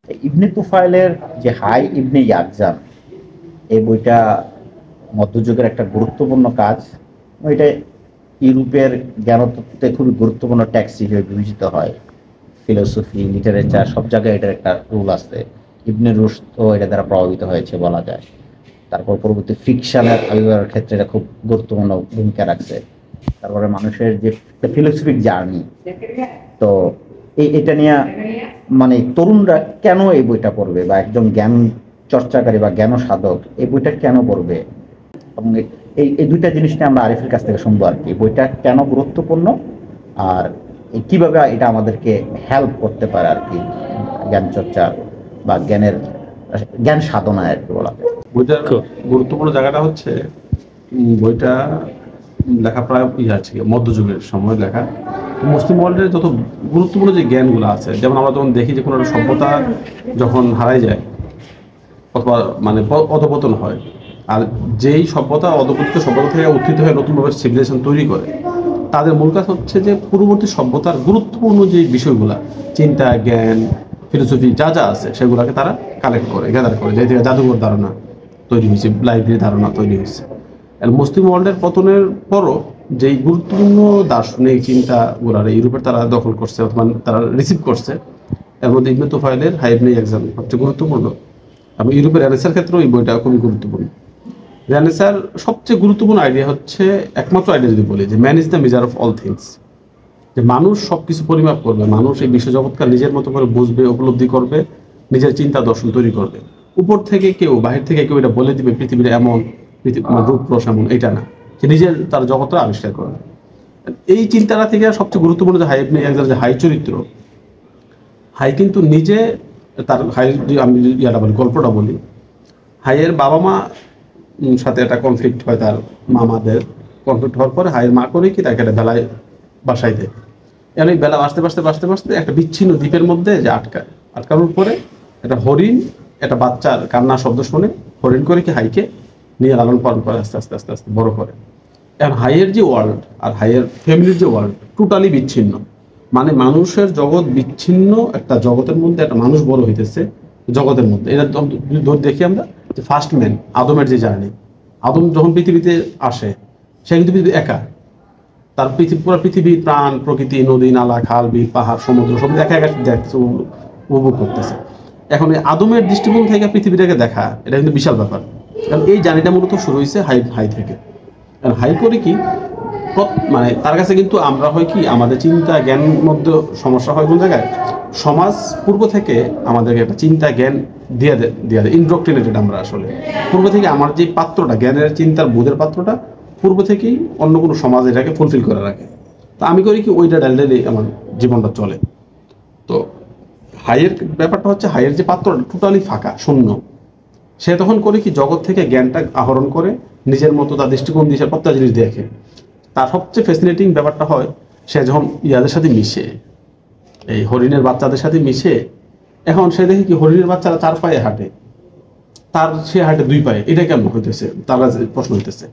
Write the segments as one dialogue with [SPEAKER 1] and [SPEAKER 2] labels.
[SPEAKER 1] ইবনে তুফাইলের যে হাই ইবনে ইয়াকজান, এই বইটা মধ্যযুগের একটা গুরুত্বপূর্ণ কাজ। এটা ইউরোপের জ্ঞানতত্ত্বে খুবই গুরুত্বপূর্ণ টেক্সট হিসেবে বিবেচিত হয়। ফিলোসফি, লিটারেচার সব জায়গায় এটার একটা রোল আছে। ইবনে রুশদও এটা দ্বারা প্রভাবিত হয়েছে বলা যায়। তারপর পরবর্তী ফিকশনের আবির্ভাবের ক্ষেত্রে এটা খুব গুরুত্বপূর্ণ ভূমিকা রাখছে। তারপরে মানুষের যে ফিলোসফিক জার্নি, তো এটা নিয়ে মানে তরুণরা কেন এই বইটা পড়বে, বা একজন জ্ঞান চর্চাকারী বা জ্ঞান সাধক এই বইটা কেন পড়বে, এবং এই দুইটা জিনিস নিয়ে আমরা আরিফের কাছ থেকে শুনবো আর কি। বইটা কেন গুরুত্বপূর্ণ, আর কিভাবে এটা আমাদেরকে হেল্প করতে পারে আর কি জ্ঞান চর্চা বা জ্ঞান সাধনায় আর কি বলা যায়।
[SPEAKER 2] বইটার গুরুত্বপূর্ণ জায়গাটা হচ্ছে বইটা লেখা প্রায় আছে মধ্যযুগের সময় লেখা। মুসলিম ওয়ার্ল্ডের যত গুরুত্বপূর্ণ যে জ্ঞানগুলো আছে, যেমন আমরা যখন দেখি যে কোনো একটা সভ্যতা যখন হারাই যায় অথবা মানে অধপতন হয়, আর যেই সভ্যতা অধপতিত সভ্যতা থেকে উত্থিত হয়ে নতুনভাবে সিভিলাইজেশন তৈরি করে, তাদের মূল কাজ হচ্ছে যে পূর্ববর্তী সভ্যতার গুরুত্বপূর্ণ যে বিষয়গুলা, চিন্তা, জ্ঞান, ফিলোসফি যা যা আছে সেগুলোকে তারা কালেক্ট করে, গ্যাদার করে, যে থেকে জাদুঘর ধারণা তৈরি হয়েছে, লাইব্রেরি ধারণা তৈরি হয়েছে। আর মুসলিম ওয়ার্ল্ডের পতনের পরও যেই গুরুত্বপূর্ণ দার্শনিক চিন্তাগুলো ইউরোপের তারা দখল করছে অথবা তারা রিসিভ করছে, এর মধ্যে ইবনে তুফাইলের হাই ইবনে ইয়াকজান সবচেয়ে গুরুত্বপূর্ণ। এবং ইউরোপের রেনেসার ক্ষেত্রেও এই বইটা খুবই গুরুত্বপূর্ণ। রেনেসার সবচেয়ে গুরুত্বপূর্ণ আইডিয়া হচ্ছে, একমাত্র আইডিয়া যদি বলি, যে man is the measure of all things, যে মানুষ সবকিছু পরিমাপ করবে, মানুষ এই বিশ্ব জগৎকার নিজের মতো করে বুঝবে, উপলব্ধি করবে, নিজের চিন্তা দর্শন তৈরি করবে। উপর থেকে কেউ, বাহির থেকে কেউ এটা বলে দিবে পৃথিবীর এমন রূপরস এমন, এটা না, যে নিজের তার জগৎটা আবিষ্কার করবে। এই চিন্তাটা থেকে সবচেয়ে গুরুত্বপূর্ণ যে হাই ইবনে ইয়াকজান, যে হাই চরিত্র, হাই কিন্তু নিজে তার হাই, আমি ইয়াটা বলি, গল্পটা বলি, হাইয়ের বাবা মা সাথে একটা কনফ্লিক্ট হয়, তার মামাদের কনফ্লিক্ট হওয়ার পরে হাইয়ের মা করে কি তাকে একটা বেলায় বাসায় দেয়। এর এই বেলা বাঁচতে বাঁচতে বাঁচতে বাঁচতে একটা বিচ্ছিন্ন দ্বীপের মধ্যে যে আটকানোর পরে একটা হরিণ একটা বাচ্চার কান্নার শব্দ শুনে হরিণ করে কি হাইকে নিয়ে লালন পালন করে, আস্তে আস্তে আস্তে আস্তে বড় করে। এখন হাইয়ের যে ওয়ার্ল্ড আর হাইয়ের ফ্যামিলির যে ওয়ার্ল্ড টোটালি বিচ্ছিন্ন, মানে মানুষের জগৎ বিচ্ছিন্ন একটা জগতের মধ্যে একটা মানুষ বড় হইতেছে জগতের মধ্যে। এটা দেখি আমরা যে ফার্স্ট ম্যান আদমের যে জার্নি, আদম যখন পৃথিবীতে আসে সে কিন্তু পৃথিবী একা, তার পুরো পৃথিবী, প্রাণ, প্রকৃতি, নদী, নালা, খাল, বিল, পাহাড়, সমুদ্র সব একা একা দেখতেছে, উপভোগ করতেছে। এখন এই আদমের দৃষ্টিকোণ থেকে পৃথিবীটাকে দেখা, এটা কিন্তু বিশাল ব্যাপার। কারণ এই জার্নিটা মূলত শুরু হয়েছে হাই থেকে। কারণ হাই করে কি, মানে তার কাছে কিন্তু আমরা হয় কি, আমাদের চিন্তা জ্ঞান মধ্যে সমস্যা হয় কোন জায়গায়, সমাজ পূর্ব থেকে আমাদেরকে একটা চিন্তা জ্ঞান দিয়ে দেয়, ইনডক্ট্রিনেটেড আমরা আসলে পূর্ব থেকে। আমার যে পাত্রটা, জ্ঞানের চিন্তার বোধের পাত্রটা পূর্ব থেকেই অন্য কোনো সমাজ এটাকে ফুলফিল করে রাখে। তো আমি করি কি, ওইটা ডাইলে আমার জীবনটা চলে। তো হাইয়ের ব্যাপারটা হচ্ছে, হাইয়ের যে পাত্রটা টোটালি ফাঁকা, শূন্য, সে তখন করে কি, জগৎ থেকে জ্ঞানটা আহরণ করে নিজের মতো তার দৃষ্টিকোণ দিয়ে প্রত্যেক জিনিস দেখে। তার সবচেয়ে ফ্যাসিনেটিং ব্যাপারটা হয়, সে যখন ইয়াদের সাথে মিশে, এই হরিণের বাচ্চাদের সাথে মিশে, এখন সে দেখে কি হরিণের বাচ্চারা 4 পায়ে হাঁটে, তার সে হাঁটে 2 পায়ে। এটা কেমন হইতেছে, তার প্রশ্ন হইতেছে।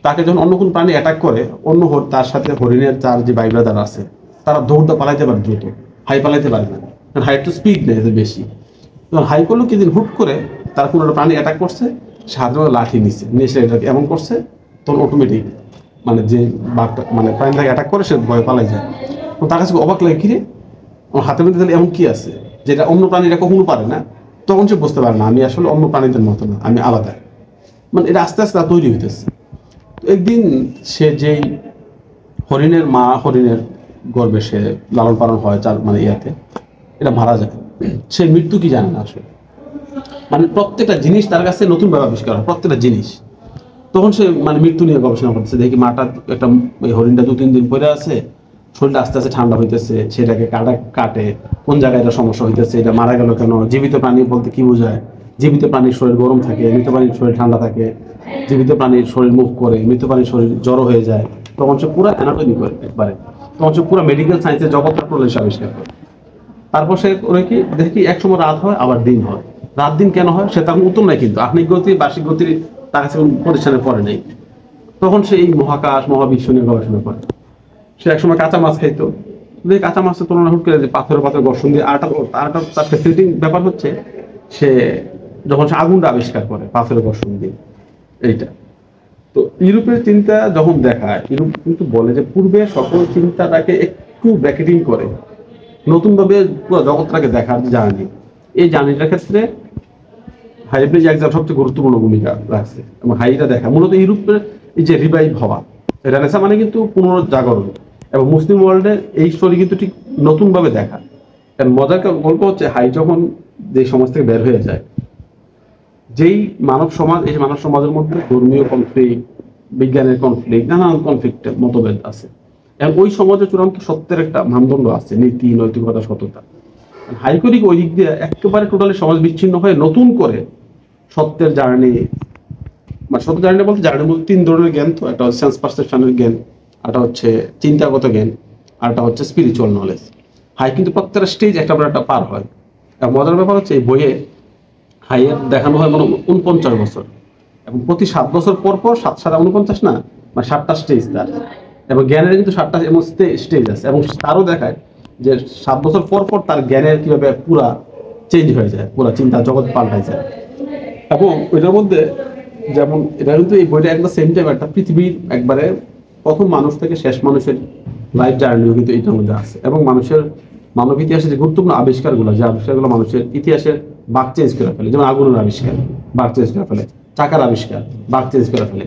[SPEAKER 2] তাকে যখন অন্য কোনো প্রাণী অ্যাটাক করে, অন্য তার সাথে হরিণের তার যে ভাই ব্রাদার আছে, তারা দৌড়টা পালাইতে পারে দ্রুত, হাই পালাইতে পারে না, কারণ হাই একটু স্পিড নেই এদের বেশি। তখন হাই করলেও কি দিন হুট করে তার কোনো একটা প্রাণী অ্যাটাক করছে, সাধারণত লাঠি নিয়ে সে এটাকে এমন করছে, তখন অটোমেটিক মানে যে বাঘটা মানে প্রাণীটাকে অ্যাটাক করে সে ভয় পালাই যায়। তার কাছে অবাক লাগে, কিরে আমার হাতের মধ্যে তাহলে এমন কি আছে যেটা অন্য প্রাণীরা কখনো পারে না। তখন সে বুঝতে পারে না, আমি আসলে অন্য প্রাণীদের মতো না, আমি আলাদা। মানে এটা আস্তে আস্তে তৈরি হইতেছে। একদিন সে যেই হরিণের মা, হরিণের গর্ভে সে লালন পালন হয়, যার মানে ইয়াতে এটা মারা যায়, সে মৃত্যু কি জানে না আসলে। মানে প্রত্যেকটা জিনিস তার কাছে নতুন ভাবে আবিষ্কার হয়, প্রত্যেকটা জিনিস। তখন সে মানে মৃত্যু নিয়ে গবেষণা করতেছে, দেখি মাটা একটা হরিণটা 2-3 দিন পরে আছে, শরীরটা আস্তে আস্তে ঠান্ডা হইতেছে, সেটাকে কাটে কোন জায়গায় এটা সমস্যা হইতেছে, এটা মারা গেল কেন, জীবিত প্রাণী বলতে কি বোঝায়, জীবিত প্রাণীর শরীর গরম থাকে, মৃত প্রাণীর শরীর ঠান্ডা থাকে, জীবিত প্রাণীর শরীর মুভ করে, মৃত প্রাণীর শরীর জড়ো হয়ে যায়। তখন সে পুরো অ্যানাটমি করে একবারে, তখন সে পুরো মেডিকেল সায়েন্সের জগৎটা প্রলেশ আবিষ্কার করে। তারপর সে করে কি, দেখি একসময় রাত হয় আবার দিন হয়। রাত দিন কেন হয় সে তখন উত্তর নাই, কিন্তু আহ্নিক গতি, বার্ষিক গতির তার কাছে প্রতিষ্ঠানে পড়ে নেই। তখন সে এই মহাকাশ, মহাবিশ্ব নিয়ে গবেষণা করে। সে একসময় কাঁচা মাছ খাইতো, যে কাঁচা মাছের তুলনা হুট করে যে পাথরের পাথর ঘর্ষণ দিয়ে আটার তার ফ্যাসিলিটিং ব্যাপার হচ্ছে সে যখন সে আগুনটা আবিষ্কার করে পাথরের ঘর্ষণ দিয়ে এইটা। তো ইউরোপের চিন্তা যখন দেখায়, ইউরোপ কিন্তু বলে যে পূর্বে সকল চিন্তাটাকে একটু ব্র্যাকেটিং করে নতুনভাবে পুরো জগৎটাকে দেখার জার্নি, এই জার্নিটার ক্ষেত্রে হাইব্রিড এক্সাম সবচেয়ে গুরুত্বপূর্ণ ভূমিকা রাখছে। এবং হাইটা দেখা মূলত ইউরোপের এই যে রিভাইভ হওয়া, রেনেসা মানে কিন্তু পুনর্জাগরণ, এবং মুসলিম ওয়ার্ল্ডের এই স্টোরি কিন্তু ঠিক নতুনভাবে দেখা। কারণ মজার গল্প হচ্ছে হাই যখন যে সমাজ থেকে বের হয়ে যায়, যেই মানব সমাজ, এই মানব সমাজের মধ্যে ধর্মীয় কনফ্লিক্ট, বিজ্ঞানের কনফ্লিক্ট, নানান কনফ্লিক্ট মতভেদ আছে, এবং ওই সমাজে চূড়ান্ত সত্যের একটা মানদণ্ড আছে, নীতি, নৈতিকতা, সততা। হাইকোরিক ওই দিক দিয়ে একেবারে টোটালি সমাজ বিচ্ছিন্ন হয়ে নতুন করে সত্যের জার্নি, মানে সত্য জার্নি বলতে জার্নি বলতে তিন ধরনের জ্ঞান। তো একটা হচ্ছে সেন্স পারসেপশনের জ্ঞান, একটা হচ্ছে চিন্তাগত জ্ঞান, আর একটা হচ্ছে স্পিরিচুয়াল নলেজ। হাই কিন্তু প্রত্যেকটা স্টেজ একটা পর একটা পার হয়। এবং মজার ব্যাপার হচ্ছে এই বইয়ে হাইয়ের দেখানো হয় মানে 49 বছর, এবং প্রতি 7 বছর পর পর 7 7 49 না, মানে 7টা স্টেজ তার। এবং জ্ঞানের কিন্তু 7টা এমন স্টেজ আছে, এবং তারও দেখায় যে 7 বছর পর পর তার জ্ঞানের কিভাবে পুরা চেঞ্জ হয়ে যায়, পুরা চিন্তা জগৎ পাল্টায় যায়। এবং ওইটার মধ্যে যেমন এটা কিন্তু এই বইটা একটা সেম টাইম একটা পৃথিবীর একবারে প্রথম মানুষ থেকে শেষ মানুষের লাইফ জার্নিও কিন্তু এটার মধ্যে আছে। এবং মানুষের মানব ইতিহাসে যে গুরুত্বপূর্ণ আবিষ্কারগুলো, যে আবিষ্কারগুলো মানুষের ইতিহাসের বাক চেঞ্জ করে ফেলে, যেমন আগুনের আবিষ্কার বাক চেঞ্জ করে ফেলে, চাকার আবিষ্কার বাক চেঞ্জ করে ফেলে,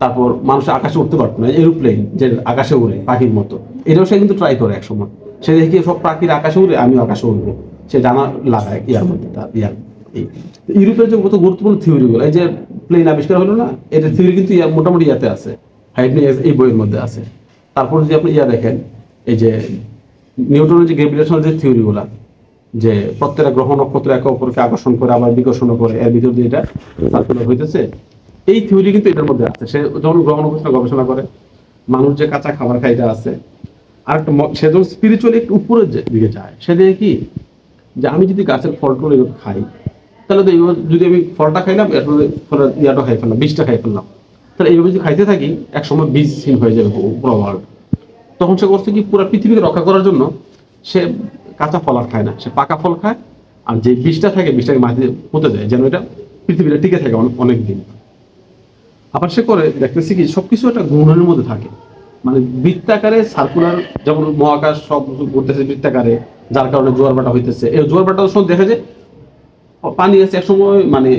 [SPEAKER 2] তারপর মানুষ আকাশে উঠতে পারতো না, এরোপ্লেন যে আকাশে উড়ে পাখির মতো, এটাও সে কিন্তু ট্রাই করে একসময়। সে দেখি সব পাখির আকাশে উড়ে, আমিও আকাশে উঠবো, সে জানা লাগায় ইয়ার মধ্যে তার ইয়ার। ইউরোপের যে কত গুরুত্বপূর্ণ থিওরিগুলো, এই যে প্লেন আবিষ্কার হলো না, এটা থিওরি কিন্তু মোটামুটি ইয়াতে আছে, এই বইয়ের মধ্যে আছে। তারপর যদি আপনি দেখেন এই যে নিউটনের যে গ্র্যাভিটেশনাল যে থিওরিগুলা, যে প্রত্যেকটা গ্রহ নক্ষত্র একে অপরকে আকর্ষণ করে আবার বিকর্ষণ করে, এর ভিতর দিয়ে এটা সার্কুলার হইতেছে, এই থিওরি কিন্তু এটার মধ্যে আছে। সে যখন গ্রহ নক্ষত্র গবেষণা করে, মানুষ যে কাঁচা খাবার খাইতে আছে, আর একটা সে যখন স্পিরিচুয়ালি একটু উপরের দিকে যায়, সে দেখে কি যে আমি যদি গাছের ফলগুলো খাই, তাহলে তো যদি আমি ফলটা খাইলাম, ফলের ইয়াটা খাই ফেললাম, বীজটা খাই ফেললাম, তাহলে এইভাবে যদি খাইতে থাকি একসময় বীজহীন হয়ে যাবে পুরো ওয়ার্ল্ড। তখন সে করছে কি, পুরো পৃথিবীকে রক্ষা করার জন্য সে কাঁচা ফল আর খায় না, সে পাকা ফল খায়, আর যে বীজটা থাকে বীজটাকে মাটিতে পুঁতে দেয়, যেন এটা পৃথিবীটা টিকে থাকে অনেক দিন। আবার সে করে দেখতেছি কি সবকিছু একটা গুণনের মধ্যে থাকে, মানে বৃত্তাকারে সার্কুলার, যেমন মহাকাশ সব ঘুরতেছে বৃত্তাকারে, যার কারণে জোয়ার ভাটা হইতেছে। এই জোয়ার ভাটার সময় দেখা যায় পানি আছে, একসময় মানে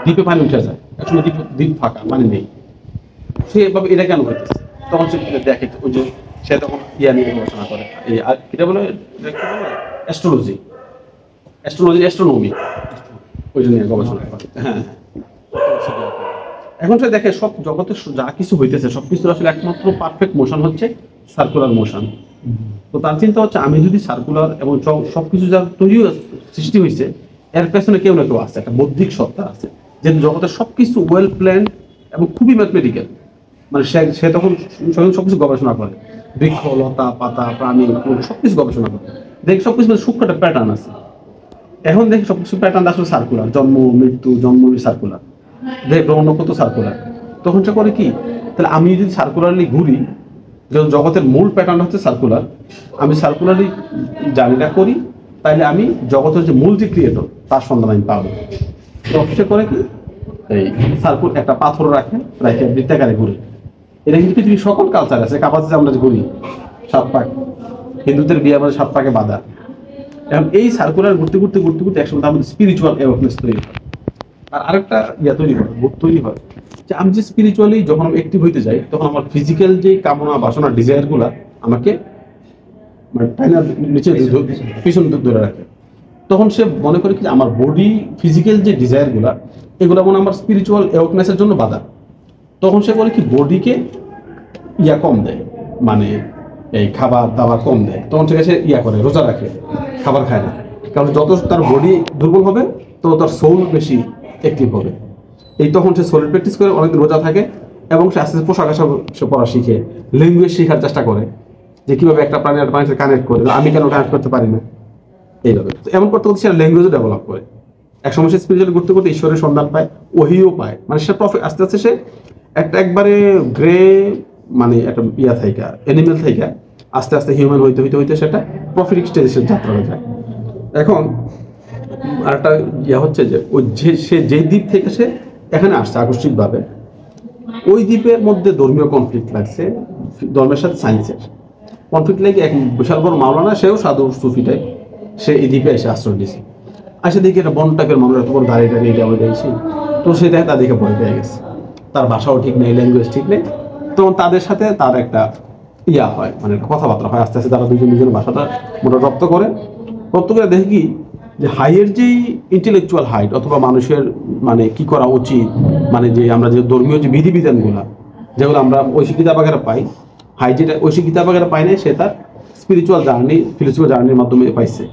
[SPEAKER 2] দ্বীপে পানি উঠে যায়, একসময় দ্বীপ ফাঁকা, পানি নেই, সে এভাবে এটা কেন হইতেছে? তখন সে দেখে ওই যে সে তখন ইয়া নিয়ে গবেষণা করে, এটা বলে অ্যাস্ট্রোলজি, অ্যাস্ট্রোনমি, ওই জন্য গবেষণা করে। হ্যাঁ, এখন সে দেখে সব জগতে যা কিছু হইতেছে সবকিছুর আসলে একমাত্র পারফেক্ট মোশন হচ্ছে সার্কুলার মোশন। তো তার চিন্তা হচ্ছে আমি যদি সার্কুলার এবং সবকিছু যা তৈরি সৃষ্টি হয়েছে, এর পেছনে কেউ না কেউ আছে, একটা বৌদ্ধিক সত্তা আছে, যে জগতের সবকিছু ওয়েল প্ল্যান এবং খুবই ম্যাথমেটিক্যাল। মানে সে তখন সবকিছু গবেষণা করে, বৃক্ষ, লতা, পাতা, প্রাণী, সবকিছু গবেষণা করে, দেখি সবকিছু সূক্ষ্ম একটা প্যাটার্ন আছে। এখন দেখি সবকিছু প্যাটার্ন আসলে সার্কুলার, জন্ম মৃত্যু, জন্ম সার্কুলার, দেখ গ্রহ নক্ষত্র সার্কুলার। তখন সে করে কি, তাহলে আমি যদি সার্কুলারলি ঘুরি, যেমন জগতের মূল প্যাটার্ন হচ্ছে সার্কুলার, আমি সার্কুলারলি জার্নিটা করি, তাইলে আমি জগতের যে মূল যে ক্রিয়েটর তার সন্ধান আমি পাবো। তখন সে করে কি, এই সার্কুল একটা পাথর রাখে বৃত্তাকারে ঘুরে। এটা কিন্তু পৃথিবীর সকল কালচার আছে, কাপাসে আমরা যে ঘুরি 7 পাক, হিন্দুদের বিয়ে আমাদের 7 পাকে বাঁধা। এখন এই সার্কুলার ঘুরতে ঘুরতে ঘুরতে ঘুরতে একসময় তার মধ্যে স্পিরিচুয়াল অ্যাওয়ারনেস তৈরি হয়। আর আরেকটা তৈরি হয়, বোধ তৈরি হয়, যে আমি যে স্পিরিচুয়ালি যখন আমি অ্যাক্টিভ হইতে যাই, তখন আমার ফিজিক্যাল যে কামনা বাসনা ডিজায়ারগুলা আমাকে মানে নিচে পিছন ধরে রাখে। তখন সে মনে করে কি আমার বডি ফিজিক্যাল যে ডিজায়ারগুলা, এগুলো মনে আমার স্পিরিচুয়াল অ্যাওয়ারনেসের জন্য বাধা। তখন সে করে কি বডিকে কম দেয়, মানে এই খাবার দাবার কম দেয়। তখন সে করে রোজা রাখে, খাবার খায় না, কারণ যত তার বডি দুর্বল হবে তত তার সোল বেশি অ্যাক্টিভ হবে। এই তখন সে সোলের প্র্যাকটিস করে, অনেকদিন রোজা থাকে, এবং সে আস্তে আস্তে পোশাক আশাক সে পড়া শিখে, ল্যাঙ্গুয়েজ শেখার চেষ্টা করে, যে কিভাবে একটা প্রাণী একটা প্রাণীর সাথে কানেক্ট করে, আমি কেন কানেক্ট করতে পারি না, এইভাবে। এমন করতে করতে সে ল্যাঙ্গুয়েজও ডেভেলপ করে। এক সময় সে স্পিরিচুয়ালি ঘুরতে করতে ঈশ্বরের সন্ধান পায়, ওহিও পায়, মানে সে আস্তে আস্তে সে একবারে গ্রে, মানে একটা থাইকা অ্যানিমেল থাইকা আস্তে আস্তে হিউম্যান হইতে হইতে হইতে সেটা প্রফিটিক স্টেজে যাত্রা হয়ে যায়। এখন আরেকটা ইয়ে হচ্ছে যে ওই সে যে দ্বীপ থেকে সে এখানে আসছে আকস্মিকভাবে, ওই দ্বীপের মধ্যে ধর্মীয় কনফ্লিক্ট লাগছে, ধর্মের সাথে সায়েন্সের কনফ্লিক্ট লেগে এক বিশাল বড় মাওলানা, সেও সাধু সুফি টাইপ, সে এই দ্বীপে এসে আশ্রয় দিয়েছে। আসে দেখি একটা বন টাইপের মানুষ, এত বড় দাঁড়িয়ে দাঁড়িয়ে যাওয়া যাইছি, তো সে দেখে তাদেরকে ভয় পেয়ে গেছে, তার ভাষাও ঠিক নেই, ল্যাঙ্গুয়েজ ঠিক নেই। তখন তাদের সাথে তার একটা ইয়া হয়, মানে কথাবার্তা হয়, আস্তে আস্তে তারা দুজন ভাষাটা মোটা রপ্ত করে দেখি কি যে হাইয়ের যেই ইন্টেলেকচুয়াল হাইট অথবা মানুষের মানে কি করা উচিত, মানে যে আমরা যে ধর্মীয় যে বিধিবিধানগুলো যেগুলো আমরা ঐশী কিতাবাগেরা পাই, হাই যেটা ঐশী কিতাবাগেরা পাই না, সে তার স্পিরিচুয়াল জার্নি, ফিলোসফিক্যাল জার্নির মাধ্যমে পাইছে।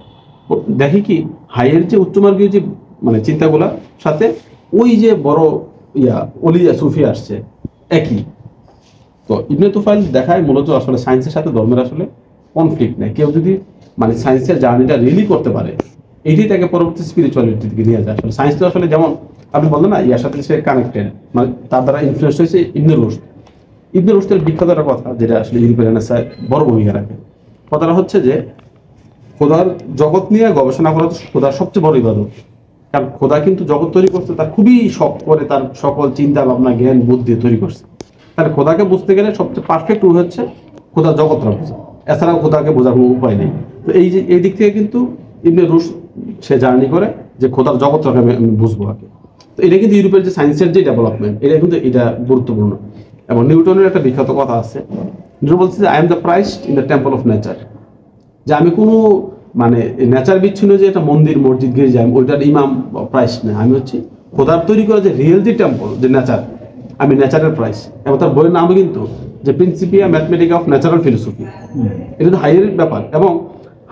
[SPEAKER 2] দেখি কি হাইয়ের যে উচ্চমার্গীয় যে মানে চিন্তাগুলোর সাথে ওই যে বড় অলিয়া সুফি আসছে একই। তো ইবনে তুফাইল দেখায় মূলত আসলে সায়েন্সের সাথে ধর্মের আসলে কনফ্লিক্ট নেই। কেউ যদি মানে সায়েন্সের জার্নিটা রিলি করতে পারে, এইটাই তাকে পরবর্তী স্পিরিচুয়ালিটির দিকে নিয়ে যায়। আসলে সায়েন্স তো আসলে যেমন আপনি বললেন না, ইয়ার সাথে সে কানেক্টেড, মানে তার দ্বারা ইনফ্লুয়েন্স হয়েছে ইবনে রুশদ। ইবনে রুশদের বিখ্যাত একটা কথা যেটা আসলে ইউরোপের রেনেসায় বড় ভূমিকা রাখে। কথাটা হচ্ছে যে খোদার জগৎ নিয়ে গবেষণা করা তো খোদার সবচেয়ে বড় ইবাদত। কারণ খোদা কিন্তু জগৎ তৈরি করছে, তার খুবই শখ করে, তার সকল চিন্তা ভাবনা জ্ঞান বুদ্ধি তৈরি করছে। তাহলে খোদাকে বুঝতে গেলে সবচেয়ে পারফেক্ট ওয়ে হচ্ছে খোদার জগৎটা বোঝা, এছাড়াও খোদাকে বোঝার কোনো উপায় নেই। তো এই দিক থেকে কিন্তু ইবনে রুশদ সে জার্নি করে যে খোদার জগৎটাকে আমি বুঝবো আগে। তো এটা কিন্তু ইউরোপের যে সায়েন্সের যে ডেভেলপমেন্ট, এটা কিন্তু এটা গুরুত্বপূর্ণ। এবং নিউটনের একটা বিখ্যাত কথা আছে, নিউটন বলছে যে I am the Christ in the temple of nature, যে আমি কোনো মানে নেচার বিচ্ছিন্ন যে একটা মন্দির মসজিদ গির্জা ওইটার ইমাম প্রাইস না, আমি হচ্ছে খোদার তৈরি করা যে রিয়েল যে টেম্পল যে নেচার, আমি নেচারের প্রাইস। এবং তার বইয়ের নামও কিন্তু যে Principia Mathematica of natural philosophy, এটা তো হাইয়ের ব্যাপার। এবং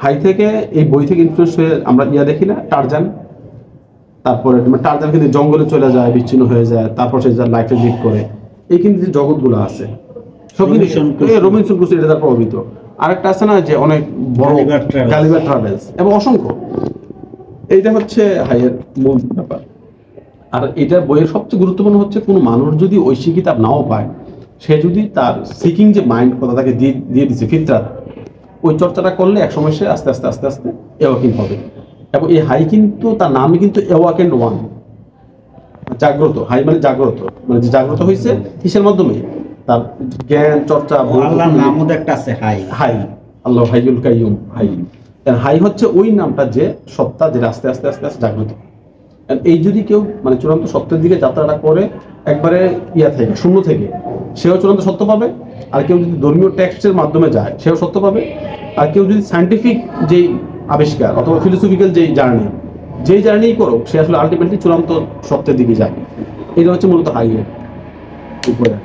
[SPEAKER 2] হাই থেকে এই বই থেকে ইনফ্লুয়েন্স হয়ে আমরা দেখি না টারজান, তারপরে টারজান কিন্তু জঙ্গলে চলে যায়, বিচ্ছিন্ন হয়ে যায়, তারপর সে যার লাইফে লিড করে, এই কিন্তু যে জগৎগুলো আছে সব কিন্তু রবিনসন ক্রুসো এটা তার প্রভাবিত। আরেকটা আছে না যে অনেক বড় গালিভার ট্রাভেলস এবং অসংখ্য, এইটা হচ্ছে হাইয়ের মূল ব্যাপার। আর এটা বইয়ের সবচেয়ে গুরুত্বপূর্ণ হচ্ছে কোনো মানুষ যদি ঐশী কিতাব নাও পায়, সে যদি তার সিকিং যে মাইন্ড কথা তাকে দিয়ে দিচ্ছে ফিতরাত, ওই চর্চাটা করলে একসময় সে আস্তে আস্তে আস্তে আস্তে এওয়াকিন হবে। এবং এই হাই কিন্তু তার নামই কিন্তু এওয়াকেন্ড ওয়ান, জাগ্রত। হাই মানে জাগ্রত, মানে যে জাগ্রত হয়েছে কিসের মাধ্যমে, তার জ্ঞান চর্চা।
[SPEAKER 1] আল্লাহর নামও একটা আছে হাই,
[SPEAKER 2] হাই আল্লাহ হাইয়ুল কাইয়ুম। হাই হচ্ছে ওই নামটা যে সত্তা, যেটা আস্তে আস্তে আস্তে আস্তে জাগ্রত। এই যদি কেউ মানে চূড়ান্ত সত্যের দিকে যাত্রাটা করে একবারে থেকে শূন্য থেকে, সেও চূড়ান্ত সত্য পাবে। আর কেউ যদি ধর্মীয় টেক্সটের মাধ্যমে যায়, সেও সত্য পাবে। আর কেউ যদি সায়েন্টিফিক যেই আবিষ্কার অথবা ফিলোসফিক্যাল যেই জার্নি করুক, সে আসলে আলটিমেটলি চূড়ান্ত সত্যের দিকে যায়। এটা হচ্ছে মূলত হাইয়ের উপরে।